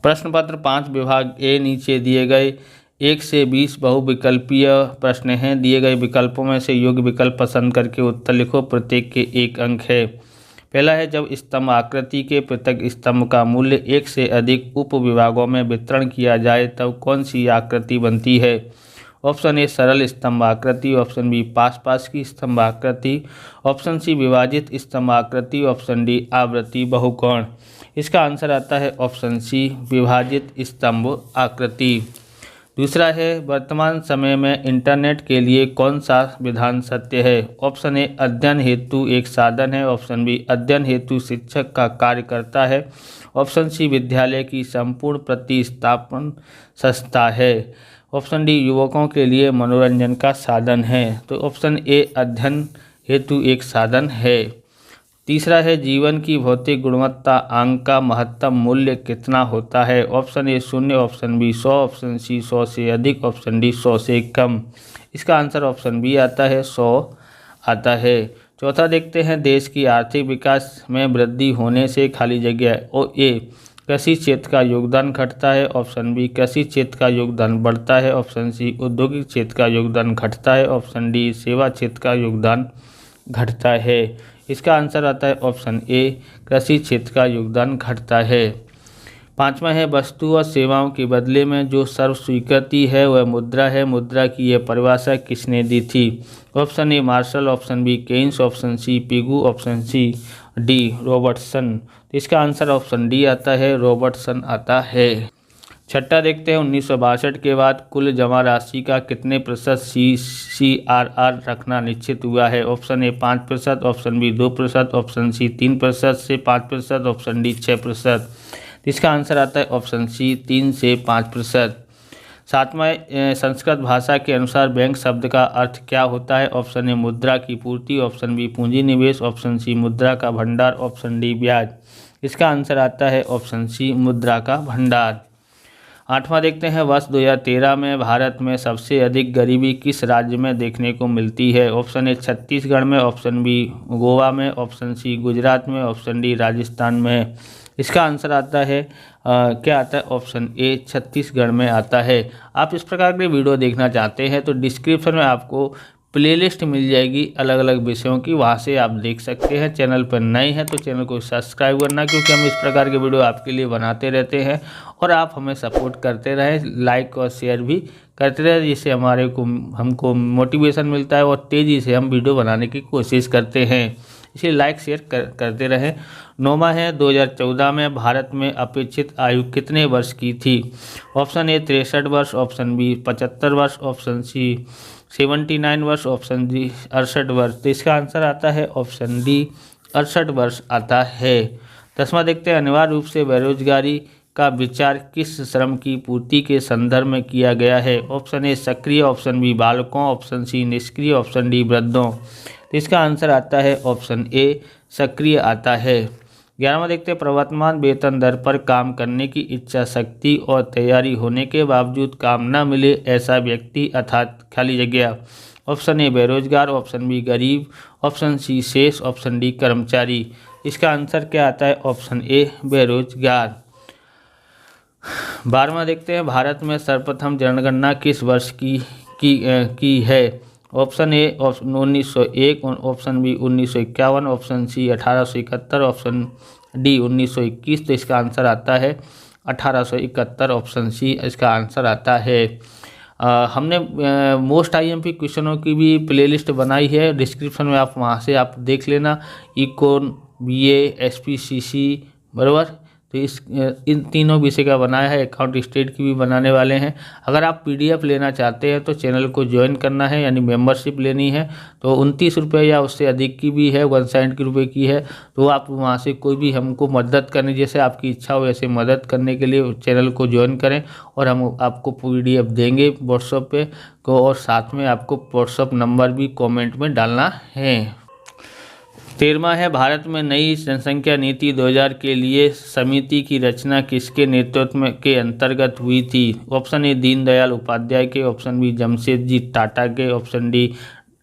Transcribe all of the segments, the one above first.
प्रश्न पत्र 5 विभाग ए नीचे दिए गए 1 से 20 बहुविकल्पीय प्रश्न हैं। दिए गए विकल्पों में से योग्य विकल्प पसंद करके उत्तर लिखो। प्रत्येक के 1 अंक है। पहला है, जब स्तंभ आकृति के पृथक स्तंभ का मूल्य 1 से अधिक उप विभागों में वितरण किया जाए तब कौन सी आकृति बनती है? ऑप्शन ए सरल स्तंभ आकृति, ऑप्शन बी पास पास की स्तंभ आकृति, ऑप्शन सी विभाजित स्तंभ आकृति, ऑप्शन डी आवृत्ति बहुकोण। इसका आंसर आता है ऑप्शन सी विभाजित स्तंभ आकृति। दूसरा है, वर्तमान समय में इंटरनेट के लिए कौन सा विधान सत्य है? ऑप्शन ए अध्ययन हेतु एक साधन है, ऑप्शन बी अध्ययन हेतु शिक्षक का कार्य करता है, ऑप्शन सी विद्यालय की संपूर्ण प्रतिस्थापन संस्था है, ऑप्शन डी युवकों के लिए मनोरंजन का साधन है। तो ऑप्शन ए अध्ययन हेतु एक साधन है। तीसरा है, जीवन की भौतिक गुणवत्ता अंक का महत्तम मूल्य कितना होता है? Option A 0, option B 100, option C 100 से अधिक, ऑप्शन डी 100 से कम। इसका आंसर ऑप्शन बी आता है 100 आता है। चौथा देखते हैं, देश की आर्थिक विकास में वृद्धि होने से खाली जगह ओ ए कृषि क्षेत्र का योगदान घटता है, ऑप्शन बी कृषि क्षेत्र का योगदान बढ़ता है, ऑप्शन सी औद्योगिक क्षेत्र का योगदान घटता है, ऑप्शन डी सेवा क्षेत्र का योगदान घटता है। इसका आंसर आता है ऑप्शन ए कृषि क्षेत्र का योगदान घटता है। पांचवा है, वस्तु और सेवाओं के बदले में जो सर्व स्वीकृति है वह मुद्रा है। मुद्रा की यह परिभाषा किसने दी थी? Option A Marshall, option B Keynes, option C Pigou, option C D Robertson. इसका आंसर ऑप्शन डी आता है, रॉबर्टसन आता है। छठा देखते हैं, 1962 के बाद कुल जमा राशि का कितने प्रतिशत CCRR रखना निश्चित हुआ है? Option A 5%, option B 2%, option C 3% से 5%, ऑप्शन डी 6%। इसका आंसर आता है ऑप्शन सी 3 से 5%। सातवां, संस्कृत भाषा के अनुसार बैंक शब्द का अर्थ क्या होता है? ऑप्शन ए मुद्रा की पूर्ति, ऑप्शन बी पूंजी निवेश, ऑप्शन सी मुद्रा का भंडार, ऑप्शन डी ब्याज। इसका आंसर आता है ऑप्शन सी मुद्रा का भंडार। आठवां देखते हैं, वर्ष 2013 में भारत में सबसे अधिक गरीबी किस राज्य में देखने को मिलती है? ऑप्शन ए छत्तीसगढ़ में, ऑप्शन बी गोवा में, ऑप्शन सी गुजरात में, ऑप्शन डी राजस्थान में। इसका आंसर आता है क्या आता है? ऑप्शन ए छत्तीसगढ़ में आता है। आप इस प्रकार के वीडियो देखना चाहते हैं तो डिस्क्रिप्शन में आपको प्लेलिस्ट मिल जाएगी अलग अलग विषयों की, वहाँ से आप देख सकते हैं। चैनल पर नए हैं तो चैनल को सब्सक्राइब करना, क्योंकि हम इस प्रकार के वीडियो आपके लिए बनाते रहते हैं और आप हमें सपोर्ट करते रहें, लाइक और शेयर भी करते रहें, जिससे हमको मोटिवेशन मिलता है और तेज़ी से हम वीडियो बनाने की कोशिश करते हैं। इसलिए लाइक शेयर करते रहें। नौवां है, 2014 में भारत में अपेक्षित आयु कितने वर्ष की थी? ऑप्शन ए 63 वर्ष, ऑप्शन बी 75 वर्ष, ऑप्शन सी 79 वर्ष, ऑप्शन डी 68 वर्ष। तो इसका आंसर आता है ऑप्शन डी 68 वर्ष आता है। 10वां देखते हैं, अनिवार्य रूप से बेरोजगारी का विचार किस श्रम की पूर्ति के संदर्भ में किया गया है? ऑप्शन ए सक्रिय, ऑप्शन बी बालकों, ऑप्शन सी निष्क्रिय, ऑप्शन डी वृद्धों। तो इसका आंसर आता है ऑप्शन ए सक्रिय आता है। 11वां देखते हैं, प्रवर्तमान वेतन दर पर काम करने की इच्छा शक्ति और तैयारी होने के बावजूद काम न मिले ऐसा व्यक्ति अर्थात खाली जगह। ऑप्शन ए बेरोजगार, ऑप्शन बी गरीब, ऑप्शन सी शेष, ऑप्शन डी कर्मचारी। इसका आंसर क्या आता है? ऑप्शन ए बेरोजगार। 12वां देखते हैं, भारत में सर्वप्रथम जनगणना किस वर्ष की है? Option A 1901, option B 1951, option C 1871, option D 1921। तो इसका आंसर आता है 1871, ऑप्शन सी इसका आंसर आता है। हमने मोस्ट IMP क्वेश्चनों की भी प्लेलिस्ट बनाई है, डिस्क्रिप्शन में आप वहाँ से आप देख लेना। इकोन, BA, SPCC बराबर, तो इन तीनों विषय का बनाया है। अकाउंट स्टेट की भी बनाने वाले हैं। अगर आप PDF लेना चाहते हैं तो चैनल को ज्वाइन करना है, यानी मेंबरशिप लेनी है, तो 29 रुपये या उससे अधिक की भी है, 170 रुपये की है। तो आप वहाँ से कोई भी हमको मदद करने, जैसे आपकी इच्छा हो वैसे मदद करने के लिए चैनल को ज्वाइन करें, और हम आपको PDF देंगे व्हाट्सएप पे को, और साथ में आपको व्हाट्सएप नंबर भी कॉमेंट में डालना है। 13वां है, भारत में नई जनसंख्या नीति 2000 के लिए समिति की रचना किसके नेतृत्व में के अंतर्गत हुई थी? ऑप्शन ए दीनदयाल उपाध्याय के, ऑप्शन बी जमशेदजी टाटा के, option D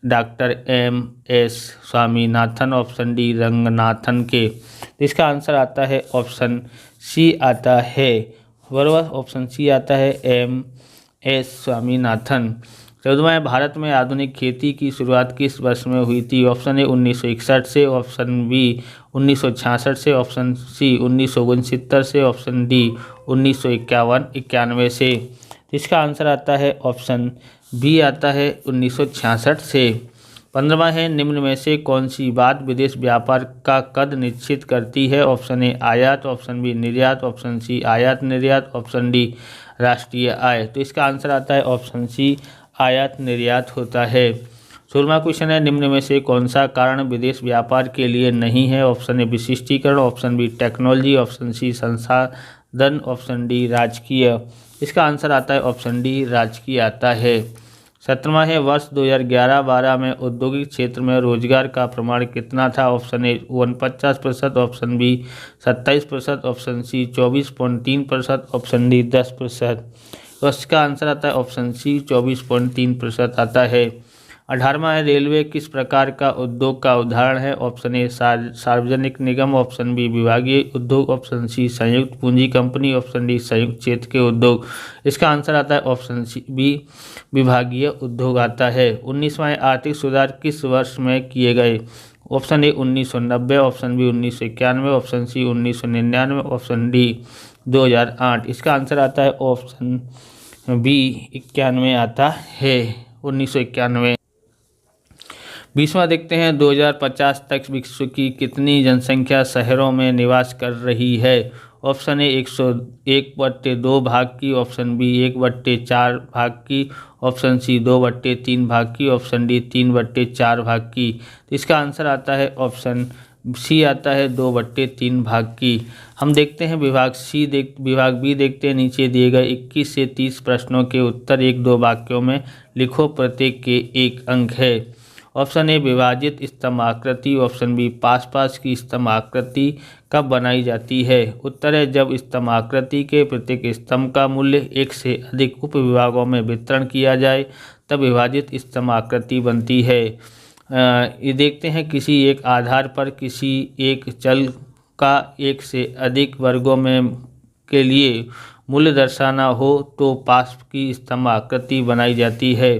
doctor MS Swaminathan, option D Ranganathan के। तो इसका आंसर आता है ऑप्शन सी आता है, बराबर ऑप्शन सी आता है M.S. स्वामीनाथन। 14वां है भारत में आधुनिक खेती की शुरुआत किस वर्ष में हुई थी? ऑप्शन ए 1961 से, ऑप्शन बी 1966 से, ऑप्शन सी 1969 से, ऑप्शन डी 1991 से। इसका आंसर आता है ऑप्शन बी आता है 1966 से। 15वां है निम्न में से कौन सी बात विदेश व्यापार का कद निश्चित करती है? ऑप्शन ए आयात, ऑप्शन बी निर्यात, ऑप्शन सी आयात निर्यात, ऑप्शन डी राष्ट्रीय आय। तो इसका आंसर आता है ऑप्शन सी आयात निर्यात होता है। 16वां क्वेश्चन है निम्न में से कौन सा कारण विदेश व्यापार के लिए नहीं है? ऑप्शन ए विशिष्टीकरण, option B technology, option C संसाधन, ऑप्शन डी राजकीय। इसका आंसर आता है ऑप्शन डी राजकीय आता है। 17वां है वर्ष 2011-12 में औद्योगिक क्षेत्र में रोजगार का प्रमाण कितना था? Option A 49%, option B 27%, option C 24.3%, option D 10%। तो इसका आंसर आता है ऑप्शन सी 24.3% आता है। 18वां है रेलवे किस प्रकार का उद्योग का उदाहरण है? ऑप्शन ए सार्वजनिक निगम, ऑप्शन बी विभागीय उद्योग, ऑप्शन सी संयुक्त पूंजी कंपनी, ऑप्शन डी संयुक्त क्षेत्र के उद्योग। इसका आंसर आता है ऑप्शन सी बी विभागीय उद्योग आता है। 19वां आर्थिक सुधार किस वर्ष में किए गए? Option A 1990, option B 1991, option C 1999, option D 2008। इसका आंसर आता है ऑप्शन बी 91 आता है, 1991। 20वां देखते हैं 2050 तक विश्व की कितनी जनसंख्या शहरों में निवास कर रही है? ऑप्शन ए 101/2 भाग की, ऑप्शन बी 1/4 भाग की, ऑप्शन सी 2/3 भाग की, ऑप्शन डी 3/4 भाग की। इसका आंसर आता है ऑप्शन सी आता है 2/3 भाग की। हम देखते हैं विभाग बी देखते हैं। नीचे दिए गए 21 से 30 प्रश्नों के उत्तर 1-2 वाक्यों में लिखो, प्रत्येक के 1 अंक है। ऑप्शन ए विभाजित स्तंभ आकृति, ऑप्शन बी पास पास की स्तंभ आकृति कब बनाई जाती है? उत्तर है जब स्तंभ आकृति के प्रत्येक स्तंभ का मूल्य 1 से अधिक उप विभागों में वितरण किया जाए तब विभाजित स्तंभ आकृति बनती है। ये देखते हैं किसी एक आधार पर किसी एक चल का 1 से अधिक वर्गों में के लिए मूल्य दर्शाना हो तो पास की स्तंभ आकृति बनाई जाती है।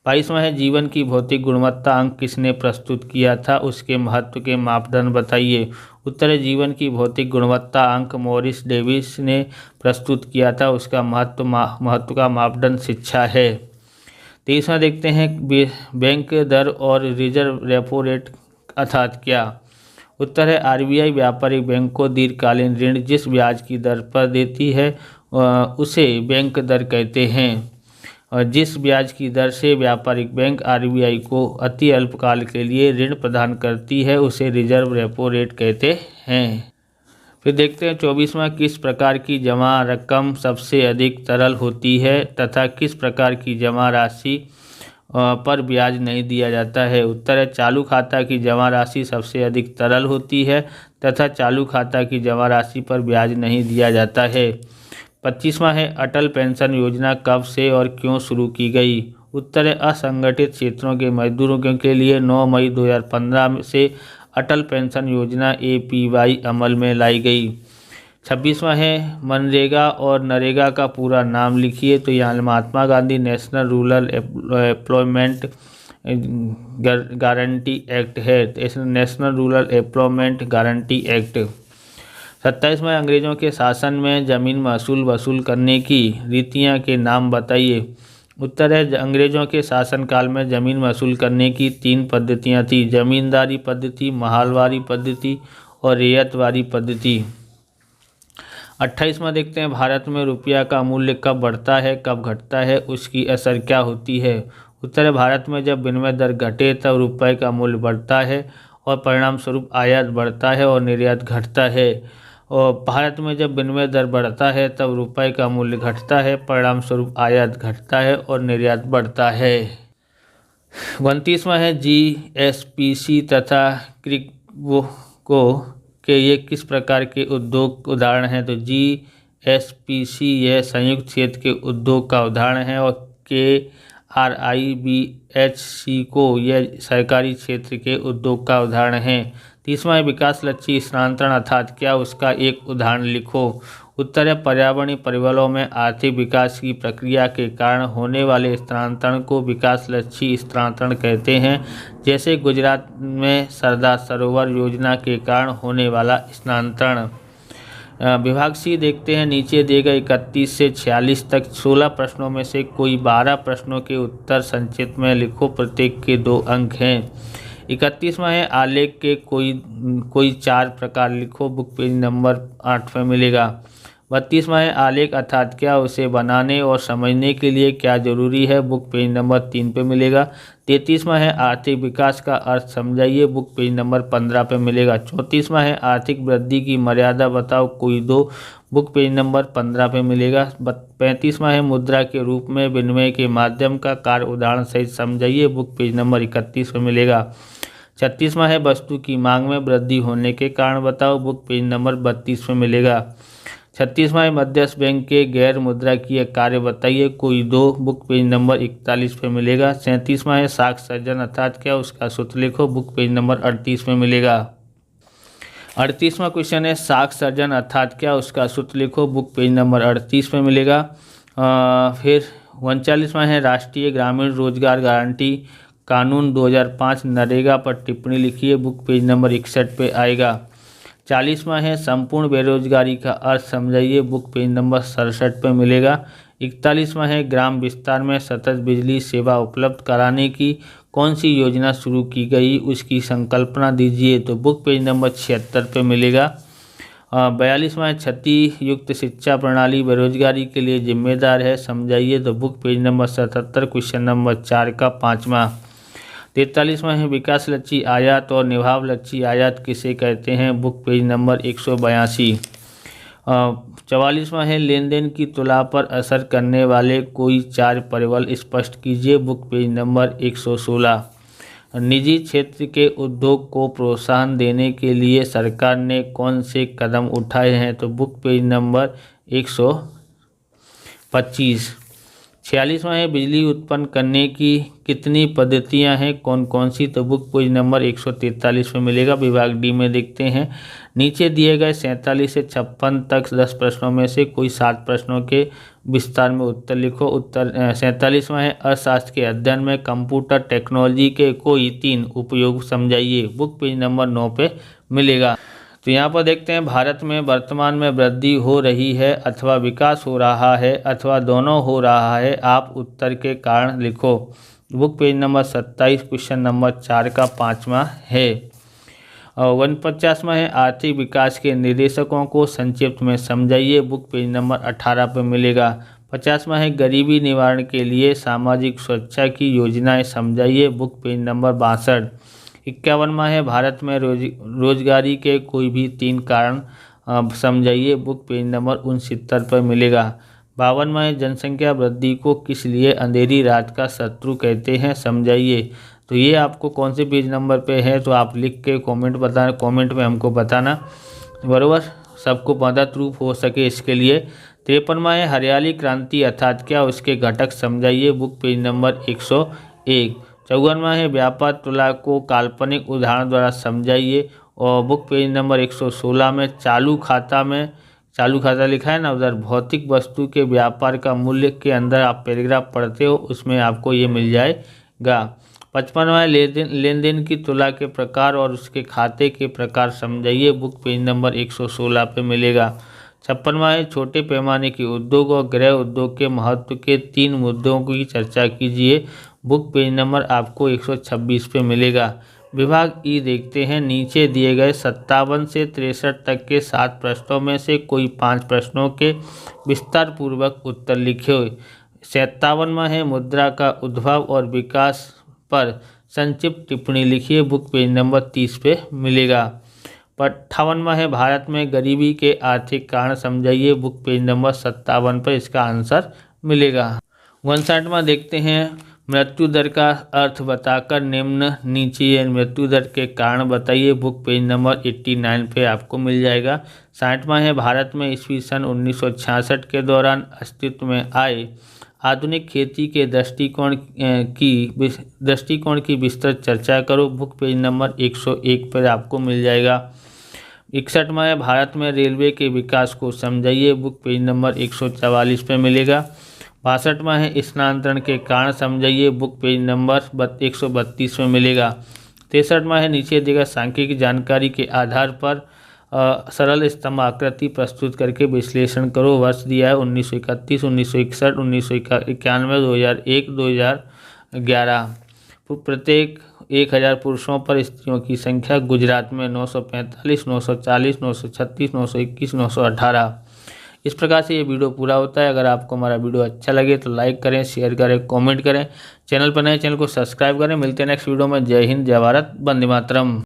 22वां है जीवन की भौतिक गुणवत्ता अंक किसने प्रस्तुत किया था? उसके महत्व के मापदंड बताइए। उत्तर है जीवन की भौतिक गुणवत्ता अंक मॉरिस डेविस ने प्रस्तुत किया था। उसका महत्व का मापदंड शिक्षा है। 23वां देखते हैं बैंक दर और रिजर्व रेपो रेट अर्थात क्या? उत्तर है आरबीआई व्यापारिक बैंक को दीर्घकालीन ऋण जिस ब्याज की दर पर देती है उसे बैंक दर कहते हैं, और जिस ब्याज की दर से व्यापारिक बैंक आरबीआई को अति अल्पकाल के लिए ऋण प्रदान करती है उसे रिजर्व रेपो रेट कहते हैं। फिर देखते हैं 24वां किस प्रकार की जमा रकम सबसे अधिक तरल होती है तथा किस प्रकार की जमा राशि पर ब्याज नहीं दिया जाता है? उत्तर है चालू खाता की जमा राशि सबसे अधिक तरल होती है तथा चालू खाता की जमा राशि पर ब्याज नहीं दिया जाता है। 25वां है अटल पेंशन योजना कब से और क्यों शुरू की गई? उत्तर है असंगठित क्षेत्रों के मजदूरों के लिए 9 मई 2015 से अटल पेंशन योजना APY अमल में लाई गई। 26वां है मनरेगा और नरेगा का पूरा नाम लिखिए। तो यहाँ Mahatma Gandhi national rural employment guarantee act है, national rural employment guarantee act. 27वां अंग्रेजों के शासन में जमीन महसूल वसूल करने की रीतियां के नाम बताइए। उत्तर है अंग्रेजों के शासनकाल में जमीन वसूल करने की 3 पद्धतियां थी, जमींदारी पद्धति, महालवारी पद्धति और रेयतवारी पद्धति। 28वां देखते हैं भारत में रुपया का मूल्य कब बढ़ता है कब घटता है, उसकी असर क्या होती है? उत्तर है भारत में जब विनिमय दर घटे तब रुपये का मूल्य बढ़ता है और परिणाम स्वरूप आयात बढ़ता है और निर्यात घटता है, और भारत में जब विनिमय दर बढ़ता है तब रुपये का मूल्य घटता है, परिणाम स्वरूप आयात घटता है और निर्यात बढ़ता है। 29वां है GSPC तथा क्रिप्को के ये किस प्रकार के उद्योग उदाहरण हैं? तो GSPC यह संयुक्त क्षेत्र के उद्योग का उदाहरण है और KRIBHC को यह सरकारी क्षेत्र के उद्योग का उदाहरण है। 30वां विकास लक्ष्य स्थानांतरण अर्थात क्या, उसका एक उदाहरण लिखो। उत्तर है पर्यावरणीय परिबलों में आर्थिक विकास की प्रक्रिया के कारण होने वाले स्थानांतरण को विकासलक्षी स्थानांतरण कहते हैं, जैसे गुजरात में सरदार सरोवर योजना के कारण होने वाला स्थानांतरण। विभाग सी देखते हैं, नीचे दिए गए 31 से 46 तक 16 प्रश्नों में से कोई 12 प्रश्नों के उत्तर संक्षिप्त में लिखो, प्रत्येक के 2 अंक हैं। 31वां है आलेख के कोई 4 प्रकार लिखो, बुक पेज नंबर 8 पे मिलेगा। 32वां है आलेख अर्थात क्या, उसे बनाने और समझने के लिए क्या जरूरी है, बुक पेज नंबर 3 पे मिलेगा। 33वां है आर्थिक विकास का अर्थ समझाइए, बुक पेज नंबर 15 पे मिलेगा। 34वां है आर्थिक वृद्धि की मर्यादा बताओ, कोई 2, बुक पेज नंबर 15 पे मिलेगा। 35वां है मुद्रा के रूप में विनिमय के माध्यम का कार्य उदाहरण सहित समझाइए, बुक पेज नंबर 31 पे मिलेगा। 36वां है वस्तु की मांग में वृद्धि होने के कारण बताओ, बुक पेज नंबर 32 पे मिलेगा। 36वां है मध्यस्थ बैंक के गैर मुद्राकीय कार्य बताइए, कोई 2, बुक पेज नंबर 41 पे मिलेगा। 37वां है साख सर्जन अर्थात क्या, उसका सूत्र लिखो, बुक पेज नंबर 38 में मिलेगा। 38वां क्वेश्चन है साख सर्जन अर्थात क्या, उसका सूत्र लिखो, बुक पेज नंबर 38 पे मिलेगा। फिर 39वां है राष्ट्रीय ग्रामीण रोजगार गारंटी कानून 2005 नरेगा पर टिप्पणी लिखिए, बुक पेज नंबर 61 पे आएगा। 40वां है संपूर्ण बेरोजगारी का अर्थ समझाइए, बुक पेज नंबर 67 पे मिलेगा। 41वां है ग्राम विस्तार में सतत बिजली सेवा उपलब्ध कराने की कौन सी योजना शुरू की गई, उसकी संकल्पना दीजिए, तो बुक पेज नंबर 76 पे मिलेगा। 42वां है क्षति युक्त शिक्षा प्रणाली बेरोजगारी के लिए जिम्मेदार है, समझाइए, तो book page number 77 question number 4 का 5वां। 43वां है विकास लक्षी आयात और निभाव लक्षी आयात किसे कहते हैं, बुक पेज नंबर 182। 44वां है लेन देन की तुला पर असर करने वाले कोई 4 परिबल स्पष्ट कीजिए, बुक पेज नंबर 116। निजी क्षेत्र के उद्योग को प्रोत्साहन देने के लिए सरकार ने कौन से कदम उठाए हैं, तो बुक पेज नंबर 125। 46वां है बिजली उत्पन्न करने की कितनी पद्धतियां हैं, कौन कौन सी, तो बुक पेज नंबर 143 में मिलेगा। विभाग डी में देखते हैं, नीचे दिए गए 47 से 56 तक 10 प्रश्नों में से कोई 7 प्रश्नों के विस्तार में उत्तर लिखो। उत्तर 47वां है अर्थशास्त्र के अध्ययन में कंप्यूटर टेक्नोलॉजी के कोई 3 उपयोग समझाइए, बुक पेज नंबर 9 पे मिलेगा। तो यहाँ पर देखते हैं भारत में वर्तमान में वृद्धि हो रही है अथवा विकास हो रहा है अथवा दोनों हो रहा है, आप उत्तर के कारण लिखो, book page number 27 question number 4 का 5वां है। और 49वां है आर्थिक विकास के निर्देशकों को संक्षिप्त में समझाइए, बुक पेज नंबर 18 पर मिलेगा। 50वां है गरीबी निवारण के लिए सामाजिक सुरक्षा की योजनाएं समझाइए, बुक पेज नंबर 62। 51वां है भारत में रोजगारी के कोई भी 3 कारण समझाइए, बुक पेज नंबर 69 पर मिलेगा। 52वां है जनसंख्या वृद्धि को किस लिए अंधेरी रात का शत्रु कहते हैं, समझाइए। तो ये आपको कौन से पेज नंबर पे है, तो आप लिख के कमेंट में हमको बताना, बराबर, सबको मदद रूप हो सके इसके लिए। 53वां है हरियाली क्रांति अर्थात क्या, उसके घटक समझाइए, बुक पेज नंबर 101। 54वां है व्यापार तुला को काल्पनिक उदाहरण द्वारा समझाइए, और बुक पेज नंबर 116 में चालू खाता लिखा है ना, उधर भौतिक वस्तु के व्यापार का मूल्य के अंदर आप पैराग्राफ पढ़ते हो, उसमें आपको ये मिल जाएगा। 55वां है लेन देन की तुला के प्रकार और उसके खाते के प्रकार समझाइए, बुक पेज नंबर 116 पे मिलेगा। 56वां है छोटे पैमाने के उद्योग और गृह उद्योग के महत्व के 3 मुद्दों की चर्चा कीजिए, बुक पेज नंबर आपको 126 पे मिलेगा। विभाग ई देखते हैं, नीचे दिए गए 57 से 63 तक के 7 प्रश्नों में से कोई 5 प्रश्नों के विस्तार पूर्वक उत्तर लिखे। 57वां है मुद्रा का उद्भव और विकास पर संक्षिप्त टिप्पणी लिखिए, बुक पेज नंबर 30 पे मिलेगा। 58वां है भारत में गरीबी के आर्थिक कारण समझाइए, बुक पेज नंबर 57 पर इसका आंसर मिलेगा। 59वां देखते हैं मृत्यु दर का अर्थ बताकर निम्न नीचे मृत्यु दर के कारण बताइए, बुक पेज नंबर 89 पे आपको मिल जाएगा। 60वां है भारत में ईस्वी सन 1966 के दौरान अस्तित्व में आए आधुनिक खेती के दृष्टिकोण की विस्तृत चर्चा करो, बुक पेज नंबर 101 पर आपको मिल जाएगा। 61वां है भारत में रेलवे के विकास को समझाइए, बुक पेज नंबर 144 पे मिलेगा। 62वां है स्थानांतरण के कारण समझाइए, बुक पेज नंबर 132 में मिलेगा। 63वां है नीचे दिए गए सांख्यिकी जानकारी के आधार पर सरल स्तंभ आकृति प्रस्तुत करके विश्लेषण करो। वर्ष दिया है 1931, 1961, 1991, 2001, 2011। प्रत्येक 1000 पुरुषों पर स्त्रियों की संख्या गुजरात में 945, 940, 936, 921, 918। इस प्रकार से ये वीडियो पूरा होता है। अगर आपको हमारा वीडियो अच्छा लगे तो लाइक करें, शेयर करें, कमेंट करें। चैनल पर नए चैनल को सब्सक्राइब करें। मिलते हैं नेक्स्ट वीडियो में। जय हिंद, जय भारत, वंदे मातरम।